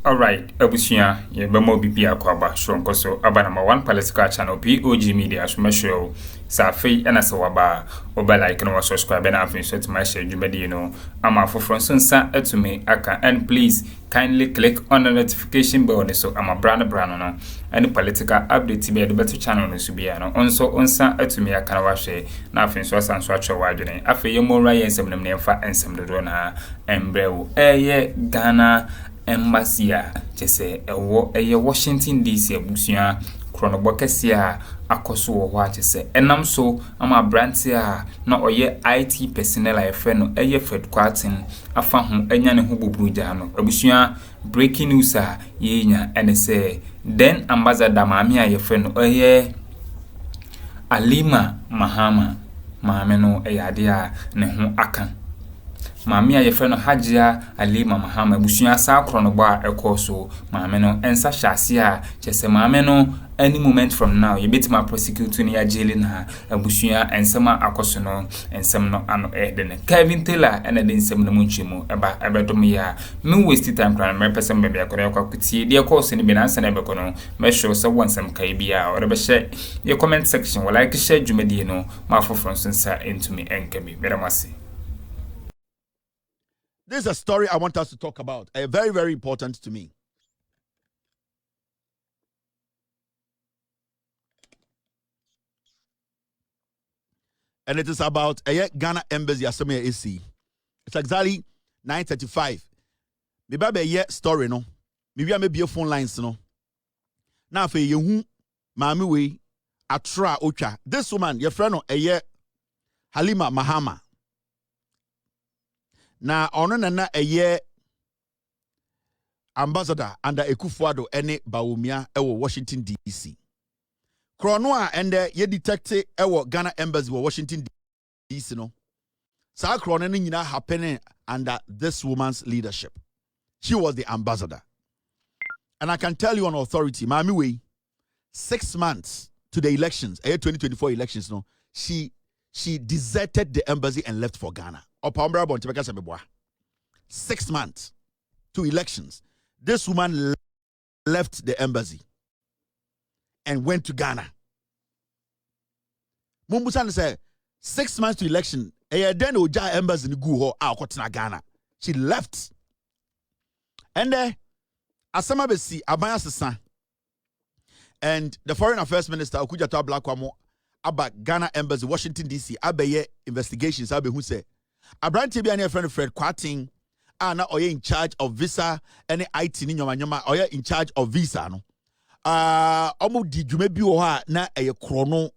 Alright, Abusia, ye bemo bibi akwaba, shonkoso, aba number 1 political channel, POG Media, show, Safi, and Asawaba, oba like no subscribe and have to my share, you know, I'm a for Franson to me, aka, and please kindly click on the notification bell, so I'm a brand no, and political update to be the better channel, no, Subiano, also on to me, I can wash it, nothing so as I'm such a wide, I feel you more right and some name for and some drona, and brew, Ghana. Embassy chese ewo Washington DC abusia kronobo kese a akoso wo ho chese enam so ama branti a na oye IT personnel a efe no Fred Quartin afa ho anya ne ho bobruja no abusia breaking news a yenya ene se then ambassador Mahama a yefe no Alima Mahama maame no ade a ne ho akan Mami a yefrɛ no Hajia Alima Mahama busua sa akronobo a ekoso maame no ensa hyase a kyese maame no any moment from now you betima prosecute ni ageli na abusua ensema akoso no ensem no ano de Kevin Taylor ene de ensem no munchimu eba ebedom ya me waste time plan me person be akora kwakutie de course ni be na ansa na be kono me show so wonsem kai bia or be share your comment section will like share dwumadi no ma foforo nsa into me enkemi beramasi. This is a story I want us to talk about. Very, very important to me. And it is about a Ghana embassy Asomia AC. It's exactly 9:35. Maybe a year story no. Maybe I may be a phone lines no. Now for you, Mami we atra ocha. This woman, your friend no a year Alima Mahama. Na ono na eye ambassador under Akuffo ene Bawumia ewo Washington DC. Krono a ende ye detect ewo Ghana embassy wo Washington DC no. Sa krono no nyina happening under this woman's leadership. She was the ambassador. And I can tell you on authority, Mami we 6 months to the elections, 2024 elections no, she deserted the embassy and left for Ghana. 6 months to elections. This woman left the embassy and went to Ghana. Mumbusan said 6 months to election. Then Oja embassy in Ghana. She left. And Asama Besi Abaya Sasa and the Foreign Affairs Minister Okujato Blakwamo about Ghana embassy Washington DC abeye investigations abe who say Abranti bi an friend Fred Quartin na oye in charge of visa any IT ni nyoma oye in charge of visa no omo di dwuma bi wo ha na eye krono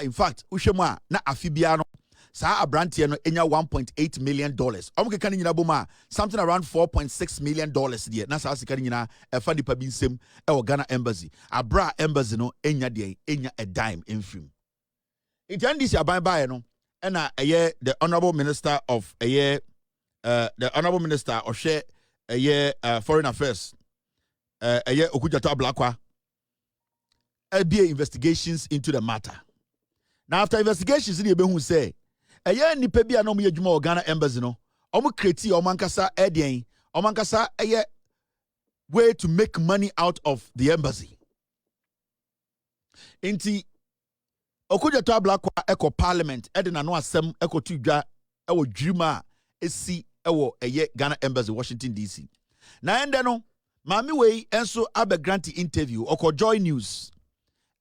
in fact uhwemu a na afibia no sa Abranti no enya $1.8 million omo keka ni nyina boma something around $4.6 million there na sa sika ni nyina efa dipa bi nsem e wo Ghana embassy abra embassy no enya a dime in film. It endis ya bye no and the honorable minister of the honorable minister of foreign affairs Okujato Blakwa be investigations into the matter. Now after investigations in the who say nipa bia no mo yedwuma Ghana embassy no omo kreti omankasa edien omankasa way to make money out of the embassy. Inti Okujato Blakwa eko parliament edina no asem eko tudwa ewo dwuma esi ewo Ghana embassy Washington DC. Na ende no mami wei enso abe grant interview oko Joy News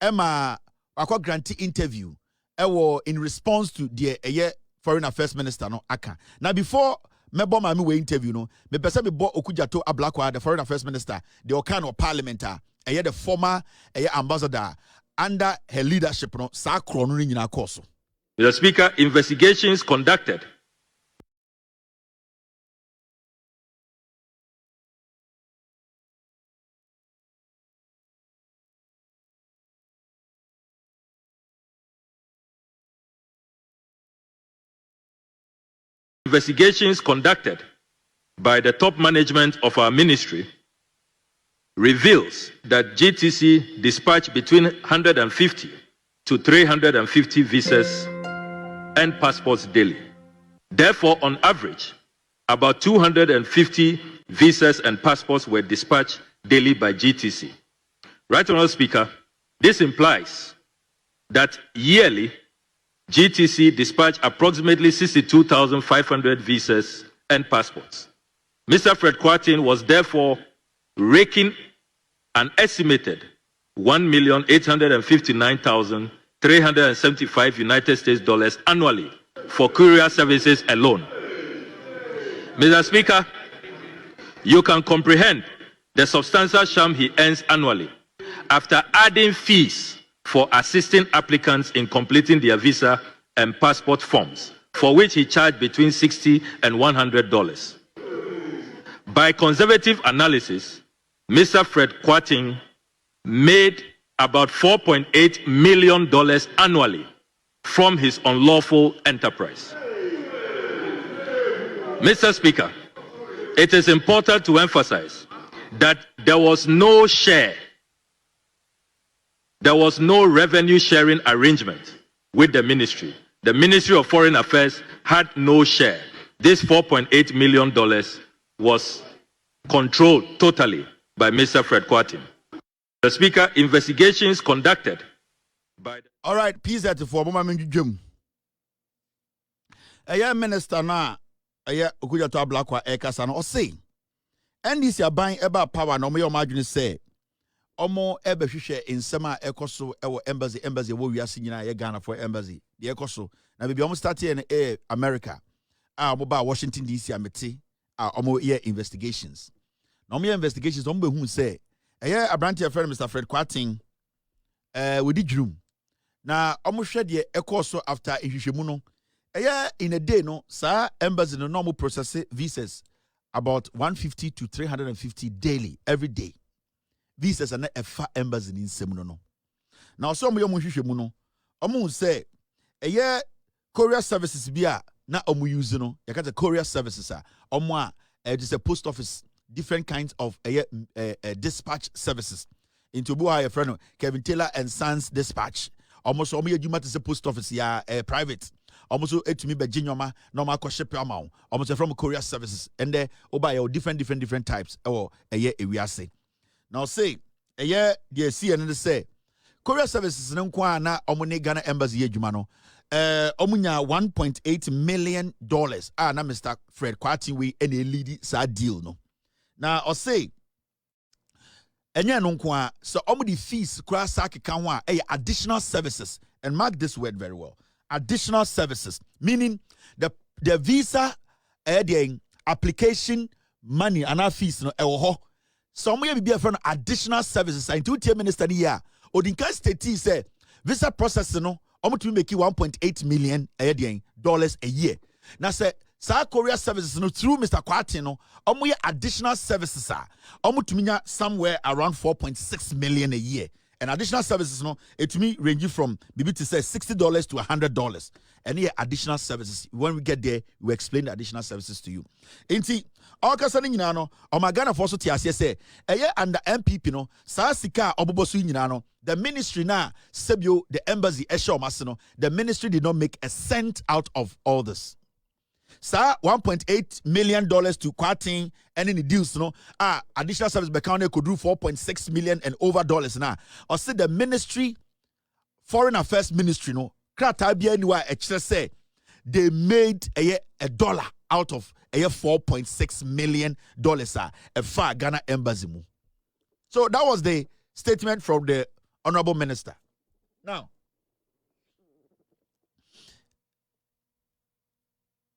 ema akwa grant interview ewo in response to the foreign affairs minister no aka. Na before mebo mami wei interview no me pese me bo Okujato Blakwa the foreign affairs minister the okano parliament the former ambassador under her leadership, Mr. Speaker, investigations conducted by the top management of our ministry reveals that GTC dispatched between 150 to 350 visas and passports daily. Therefore, on average, about 250 visas and passports were dispatched daily by GTC. Right Honourable Speaker, this implies that yearly GTC dispatched approximately 62,500 visas and passports. Mr. Fred Kwarteng was therefore raking an estimated $1,859,375 United States dollars annually for courier services alone. Mr. Speaker, you can comprehend the substantial sum he earns annually after adding fees for assisting applicants in completing their visa and passport forms, for which he charged between $60 and $100. By conservative analysis, Mr. Fred Kwarteng made about $4.8 million annually from his unlawful enterprise. Mr. Speaker, it is important to emphasize that there was no revenue sharing arrangement with the ministry. The Ministry of Foreign Affairs had no share. This $4.8 million was controlled totally by Mr. Fred Kwarteng. The Speaker, investigations conducted by... All right, PZ for Mama Jum. A minister na Okuja to Ablakwa Ekasano or say, and this you're buying about power no me imagine say, Omo ebe hwehwe nsema ekoso ewo embassy wo wiase nyina ye Ghana for embassy the ekoso na bibi omo start here in America omo ba Washington DC amete omo here investigations na omo investigations omo be hu say Abrante friend Mr. Fred Kwarteng we di drum na omo hwe de ekoso after ehwehwemu no in a day no sa embassy no normal process visas about 150 to 350 daily every day. Visas are not a far embassy in Semuno. Now, some of you hwehwemu no, omo say, courier services bia na omo use no, yakata courier services omo just a post office, different kinds of dispatch services. Into Bua, your friend Kevin Taylor and Sons Dispatch. Almost omo yeduma to post office private. Almost to me by Jinyoma, normal ship amount. Almost from courier services, and there buy different types or we are say. Now say they see and they say courier services no kwa na omune Ghana embassy adwuma no omunya $1.8 million na Mr. Fred Kwarteng we any lead sa deal no. Now or say enye no kwa so omudi fees kura sa keka ho a additional services, and mark this word very well. Additional services, meaning the visa the application money and our fees no some way be a friend additional services and 2 minister here Odinka state say visa process no to make $1.8 million dollars a year. Now say South Korea services no through Mr. Kwarteng no additional services to me somewhere around $4.6 million a year. And additional services, no, it to me ranging from maybe to say $60 to $100. And here additional services. When we get there, we explain the additional services to you. Inti, all kasani no, Omagana for so tiasi say, under MPP no, Sasika obobosu no, the ministry na sebio the embassy esho masino, the ministry did not make a cent out of all this. Sir, $1.8 million to Kwarteng and any deals, no. Additional service account could do $4.6 million and over dollars now. Or say the ministry, Foreign Affairs Ministry, no. Say they made a dollar out of $4.6 million a far Ghana embassy. So that was the statement from the Honorable Minister. Now.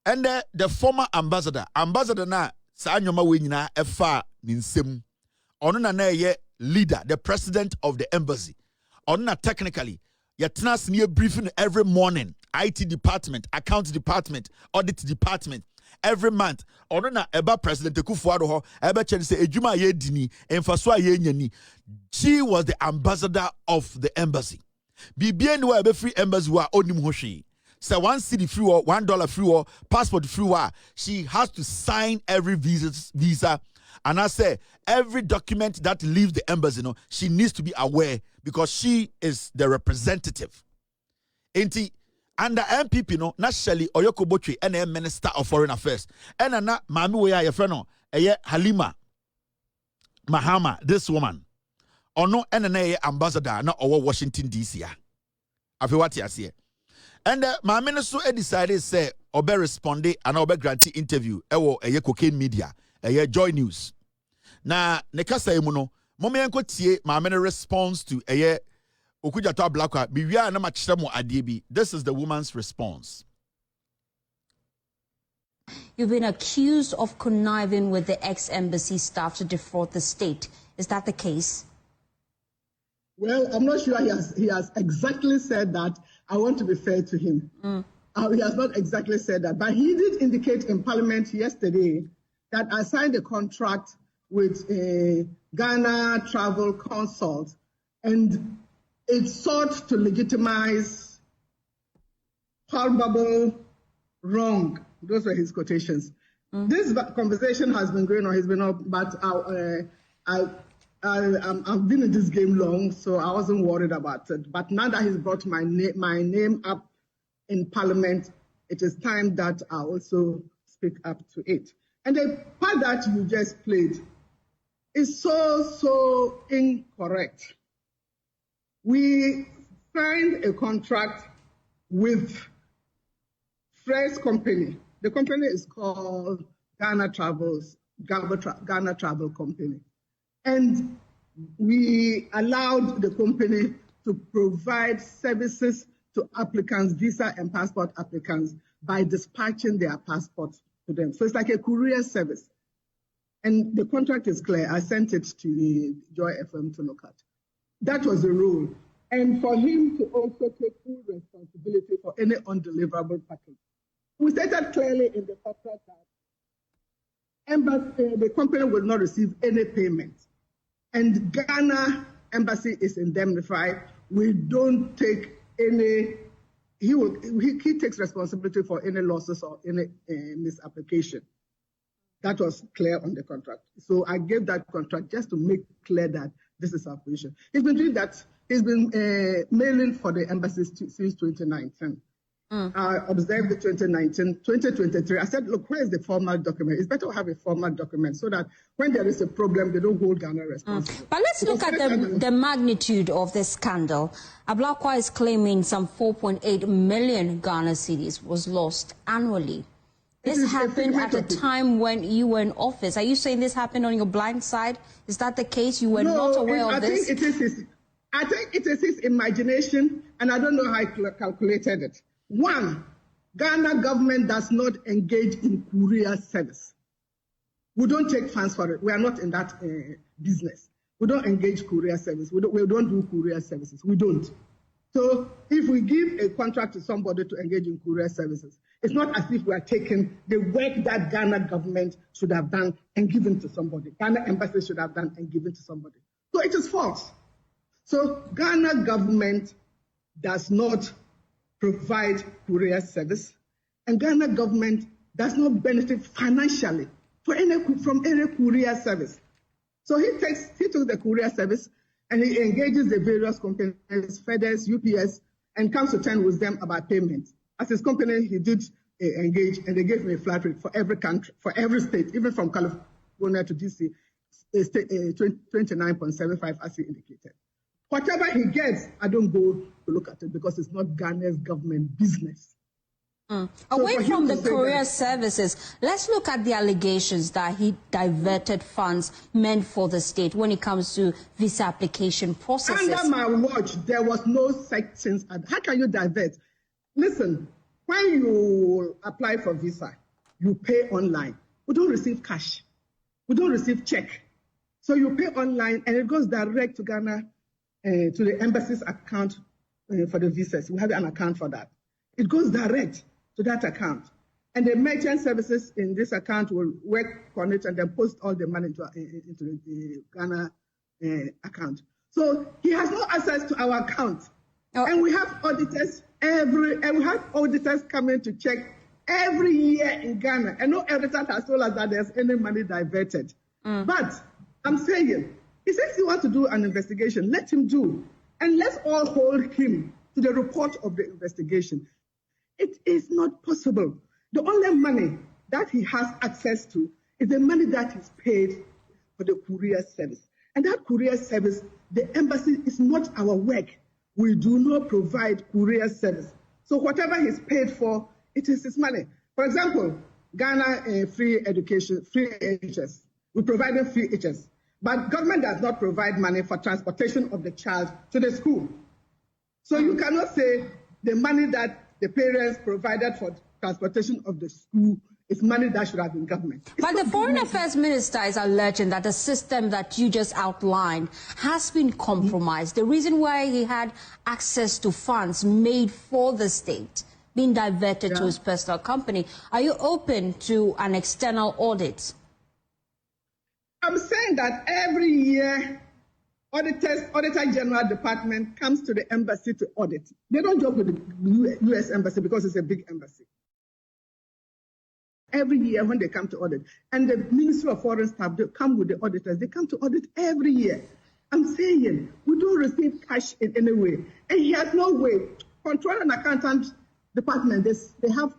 And the former ambassador na sa anyoma we nyina efa ninsem ono na ye leader, the president of the embassy. Ono na technically yetnas near briefing every morning, IT department, account department, audit department every month. Ono na eba president Akuffo ho eba chen say ejuma ye dini emfaso ye nyani. She was the ambassador of the embassy. Bibia ni wa ebe free embassy wa onim ho hwe. So $1 free or $1 free or passport free or she has to sign every visa. And I say every document that leaves the embassy, she needs to be aware because she is the representative. Enti under MPP naturally Oyoko Botwe and Minister of Foreign Affairs. And na mami we your friend Halima Mahama, this woman. Or no NNA ambassador, not over Washington DC. Afi what you say. And my minister decided say obe responde and obe grantee interview ewo POG Media, Joy News. Na nekasa emuno, momo yanko tie my minister response to Okujato Blakwa biwia na machira mo adie. This is the woman's response. You've been accused of conniving with the ex-embassy staff to defraud the state. Is that the case? Well, I'm not sure he has exactly said that. I want to be fair to him. He has not exactly said that. But he did indicate in Parliament yesterday that I signed a contract with a Ghana travel consult, and it sought to legitimize palpable wrong. Those were his quotations. This conversation has been going on. He's been up, but I've been in this game long, so I wasn't worried about it. But now that he's brought my name up in Parliament, it is time that I also speak up to it. And the part that you just played is so incorrect. We signed a contract with Fresh Company. The company is called Ghana Travel Company. And we allowed the company to provide services to applicants, visa and passport applicants, by dispatching their passports to them. So it's like a courier service. And the contract is clear. I sent it to Joy FM to look at. That was the rule. And for him to also take full responsibility for any undeliverable package. We stated clearly in the contract that the company will not receive any payment. And Ghana embassy is indemnified. We don't take any, he takes responsibility for any losses or any misapplication. That was clear on the contract. So I gave that contract just to make clear that this is our position. He's been doing that. He's been mailing for the embassies since 2019. I observed the 2019, 2023. I said, look, where is the formal document? It's better to have a formal document so that when there is a problem, they don't hold Ghana responsible. But let's look at the magnitude of this scandal. Ablakwa is claiming some 4.8 million Ghana cedis was lost annually. This happened at a time when you were in office. Are you saying this happened on your blind side? Is that the case? You were not aware of this? I think it is his imagination, and I don't know how he calculated it. One, Ghana government does not engage in courier service. We don't take funds for it. We are not in that business. We don't engage courier service. We don't do courier services. We don't. So if we give a contract to somebody to engage in courier services, it's not as if we are taking the work that Ghana government should have done and given to somebody. Ghana embassy should have done and given to somebody. So it is false. So Ghana government does not provide courier service, and Ghana government does not benefit financially from any courier service. So he took the courier service and he engages the various companies, FedEx, UPS, and comes to terms with them about payment. As his company, he did engage, and they gave me a flat rate for every country, for every state, even from California to DC, 29.75 as he indicated. Whatever he gets, I don't go to look at it because it's not Ghana's government business. Away from the courier services, let's look at the allegations that he diverted funds meant for the state when it comes to visa application processes. Under my watch, there was no such thing. How can you divert? Listen, when you apply for visa, you pay online. We don't receive cash. We don't receive check. So you pay online and it goes direct to Ghana, to the embassy's account for the visas. We have an account for that. It goes direct to that account. And the merchant services in this account will work on it and then post all the money into the Ghana account. So he has no access to our account. And we have auditors coming to check every year in Ghana. And no auditor has told us that there's any money diverted. But I'm saying, he says he wants to do an investigation. Let him do. And let's all hold him to the report of the investigation. It is not possible. The only money that he has access to is the money that is paid for the courier service. And that courier service, the embassy is not our work. We do not provide courier service. So whatever he's paid for, it is his money. For example, Ghana free education, free HS. We provide free HS. But government does not provide money for transportation of the child to the school. So you cannot say the money that the parents provided for transportation of the school is money that should have been government. But the Foreign Affairs Minister is alleging that the system that you just outlined has been compromised. The reason why he had access to funds made for the state being diverted to his personal company. Are you open to an external audit? I'm saying that every year, Auditor General Department comes to the embassy to audit. They don't joke with the U.S. embassy because it's a big embassy. Every year when they come to audit, and the Ministry of Foreign Staff, they come with the auditors. They come to audit every year. I'm saying we don't receive cash in any way, and he has no way. Control and Accountant Department, they have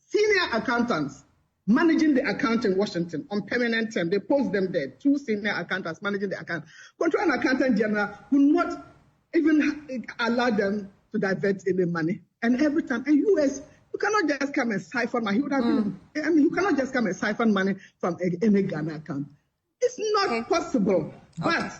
senior accountants managing the account in Washington on permanent term. They post them there, 2 senior accountants managing the account. Control and Accountant General will not even allow them to divert any money. And every time, and U.S., you cannot just come and siphon money. He would have been, I mean, you cannot just come and siphon money from any Ghana account. It's not possible. But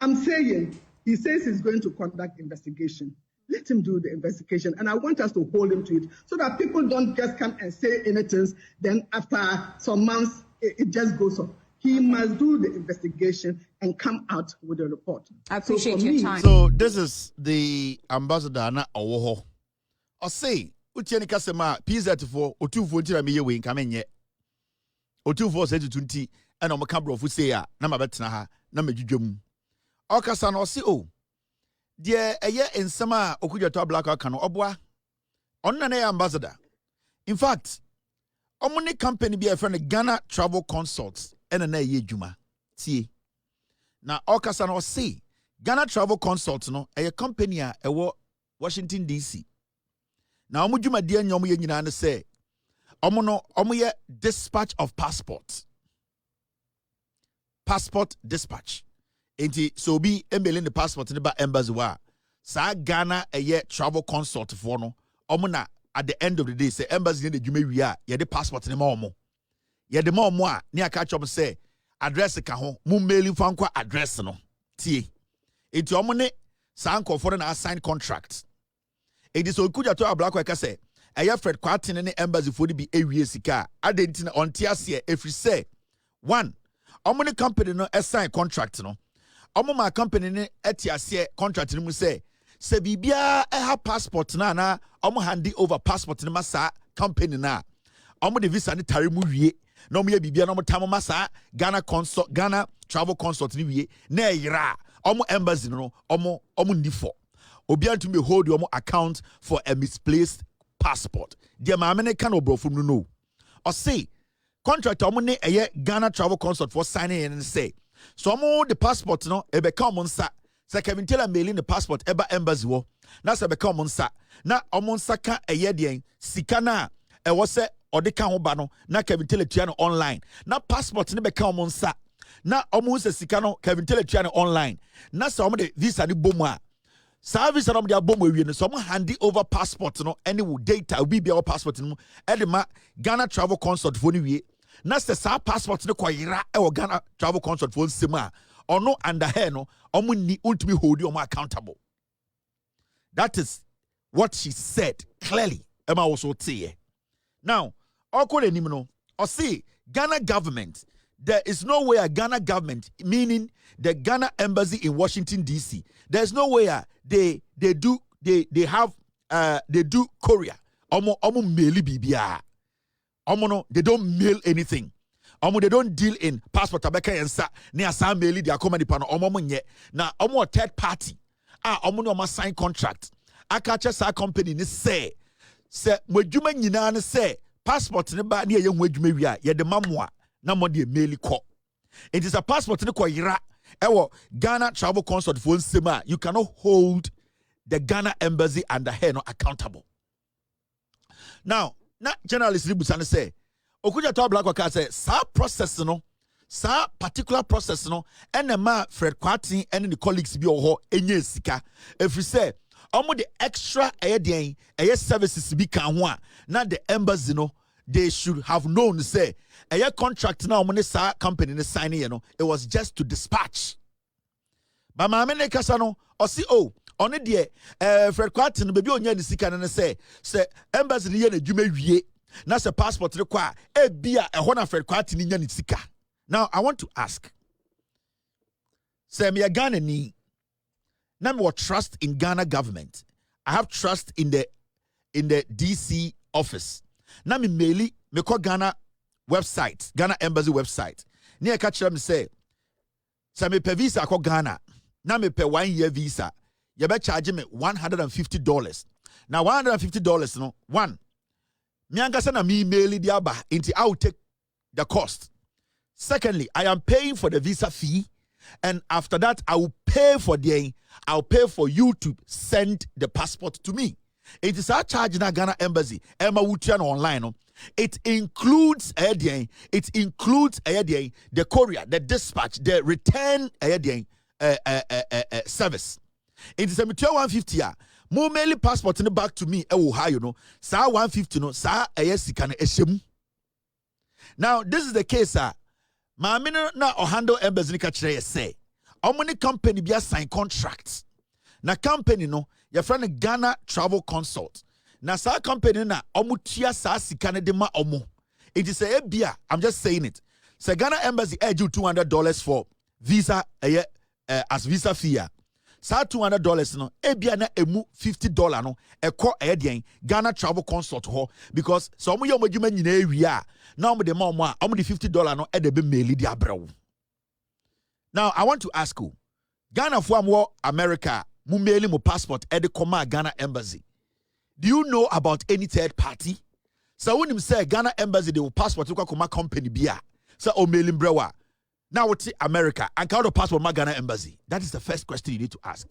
I'm saying, he says he's going to conduct investigation. Let him do the investigation, and I want us to hold him to it so that people don't just come and say anything, then after some months, it just goes on. He must do the investigation and come out with a report. I appreciate your time. So this is the ambassador na Owoho. I say, Utieni kasema PZ for Otuvo ntira me yewe nkamenye. Otuvo se tutunti and omakabro fu say ya na mabetena ha na medwudwam. Okasa na osi o. Die eye ensema okudwato black aka no oboa. Onna na ambassador. In fact, omuni company be a friend Ghana Travel Consults ena na ye dwuma. Tie. Na okasa na osi Ghana Travel Consults no eye company a ewo Washington DC. Na omu dwuma die nyom ye nyina ne say omu no omu ye dispatch of passport dispatch. Enti so be emailing the passport in the embassy wa sa Ghana travel consult for no omu na at the end of the day say embassy in the dwuma wi a ye the passport ne ma omu ye de ma omu a ne aka chop say address ka ho mu mailing fa nkwa address no tie enti omu ne sa nkofo na assign contract. It is so kuja to abla kwa say Fred Kwatin ne embassy for be ewie sika adenti na onte ase efri say one omune company no assign contract no omuma company ne etiase contract ni mu say se bibia ha passport na omu handi over passport ni masa company na omu de visa ni tare mu wie na omu ye bibia na omu tam masa Ghana Travel Consult ni wie na yira omu embassy no omu ndifo obian to me hold your account for a misplaced passport. Dear mamene can obrofum no. Or say contract omune Ghana Travel Consult for signing in and say so the passport no ebe come on sa se Kevin Taylor mailing the passport eba embassy wo na se be come on sa na omonsa ka den sika na e wo se ode ka ho ba no na Kevin Taylor tua no online na passport ne be come on sa na omonsa sika no Kevin Taylor tua no online na se omde visa ni bomu a service na omde abom awie no so mo handi over passport no any data obi bia passport no edema Ghana Travel Consult for ni wie na se sa passport ne koyira e wo Ghana Travel Consult for nsema ono under her no omo ni ultimate hold you accountable. That is what she said clearly. Emma also say now okole nim no or say Ghana government, there is no way a Ghana government, meaning the Ghana embassy in Washington DC, there's no way they do courier omo mail bibia omo no they don't mail anything omo they don't deal in passport abeka yensa ne asa mail di akoma nipa no omo nye na omo third party omo no sign contract aka che sa company ni say modwuma nyina ne say passport ne ba ne ye hu adwuma wi a ye de mamoa na mo de mail ko. It is a passport ne ko yira ewo Ghana Travel Consult for nsema you cannot hold the Ghana embassy under her no accountable. Now na journalist ni busane say Okujato Ablakwa say sa process no sa particular process no enema Fred Kwati and the colleagues bi oho enye sika if you say omo the extra den services bi kan ho a na the embassy no they should have known say contract na omo ne sa company ne sign here no it was just to dispatch ba ma me ne kasa no o si oh on de Fred Kwati no bebi onya ne sika ne say embassy ne ye na dwuma wie na se passport re kwa e bia ho na Fred Kwati ne nya ne sika. Now, I want to ask, say, me a Ghana ni, na me trust in Ghana government. I have trust in the DC office. Na me maili me call Ghana website, Ghana embassy website. Ni catch them say me pay visa call Ghana. Na me pay 1 year visa. You be charge me $150. Now $150 no one. Me angasa na me maili diaba into I will take the cost. Secondly, I am paying for the visa fee, and after that, I'll pay for you to send the passport to me. It is our charge in Ghana embassy. Emma Wutian online. It includes the courier, the dispatch, the return service. It is a 150. More mainly passport in the back to me. Sa 150 no sa can Now this is the case, sir. Maame na handle embassy ka kire say omoni company bia sign contracts na company no your friend Ghana Travel Consult na sa company na omutua sa sika ne de ma omo it is a bia I'm just saying it say Ghana embassy you $200 for visa as visa fee sa $200 no bia na emu $50 no ekọ den Ghana Travel Consult ho because so omo yomodwuma nyina ewia now the mama, I'm the $50 no at the mail di abrew. Now I want to ask you, Ghana for America, mu mail mu passport at the Koma Ghana embassy. Do you know about any third party? So when him say Ghana embassy they will passport to Koma company bia. So o mail brewa. Now what's America and count the passport ma Ghana embassy? That is the first question you need to ask.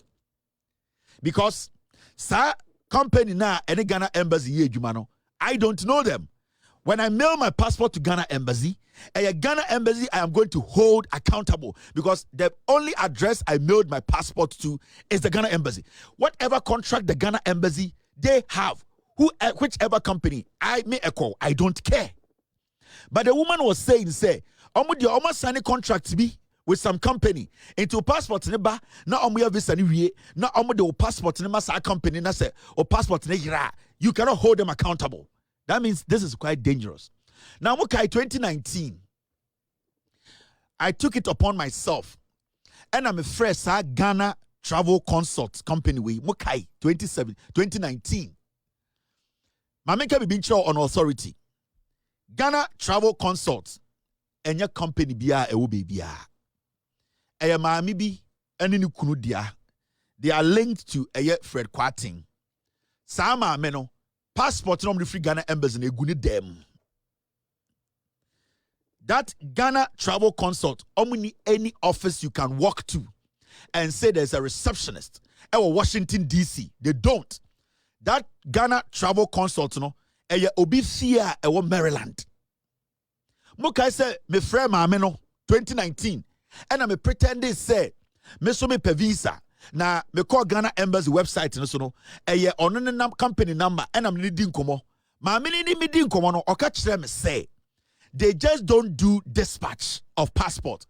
Because sa company na any Ghana embassy ye jumano, I don't know them. When I mail my passport to Ghana embassy, I am going to hold accountable because the only address I mailed my passport to is the Ghana embassy. Whatever contract the Ghana embassy they have, whichever company I may echo, I don't care. But the woman was saying, almost signing contract be with some company into passport neba na omo visa ni wie na omo de passport ne masa company na say o passport ne yira. You cannot hold them accountable. That means this is quite dangerous. Now, Mukai 2019, I took it upon myself, and I'm a fresh Ghana Travel Consult company with Mukai 2019. Mameka Bibincho on authority. Ghana Travel Consult, and your company bia e will be bia. Ayamamibi and in Kunudia, they are linked to a Fred Kwati. Sama Meno. Passport from the free Ghana embassy them. That Ghana Travel Consult, any office you can walk to and say there's a receptionist or Washington DC. They don't. That Ghana Travel Consult, obi fear Maryland. Mukai say me friend Mameno 2019, and I'm pretending say me so me pe visa. Na me call Ghana embassy website no so no ono company number and I'm needing komo ma me needing komo no oka kire me say they just don't do dispatch of passport,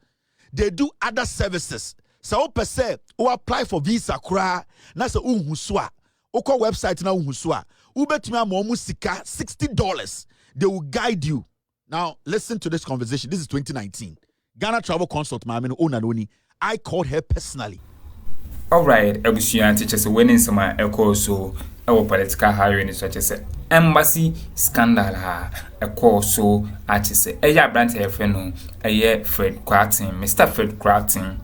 they do other services. So per se o apply for visa kura na se unhu so a okọ website na unhu so a ubetumi amomu sika $60. They will guide you. Now listen to this conversation. This is 2019. Ghana Travel Consult ma me no onanoni. I called her personally. All right, Ebusian teachers winning some echo so our political hiring such as embassy scandal echo so artist eya brand friend Fred Kwati, Mr. Fred Kwati.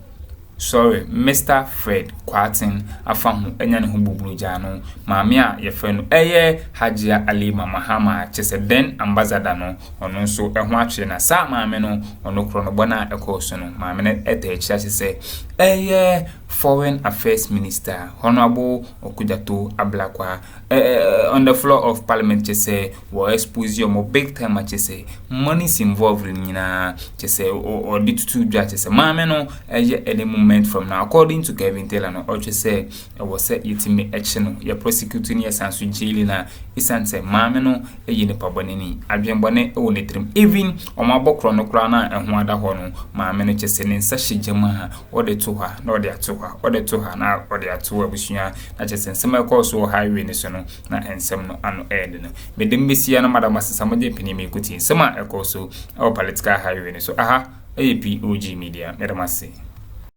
Sorry, Mr. Fred Kwati afahu enyan hu bubuluja no maame a ye friend Hajia Alima Mahama chese then ambassador no ono so eho atwe na sa maame no ono kro no bona echo so no maame ne ete echi se Foreign Affairs Minister Honorable Okujato Ablakwa on the floor of Parliament say will expose you more big time say money's involved in say or the two judges mama no any moment from now according to Kevin Taylor no or say was say it me action your prosecuting yes and so jail na isan say mama no ni pabonini adwenbone e woni trim even o mabokro no kra na ehwo ada ho no mama no chese ne nsa hyejama o de to ha na o de ato ha o de to ha na o de ato abusua na chese nsema ko so highway ni so no na ensem no ano end no medem besia na madam asesamaje pinimi ekuti nsema e ko so o political highway ni so aha POG Media medamase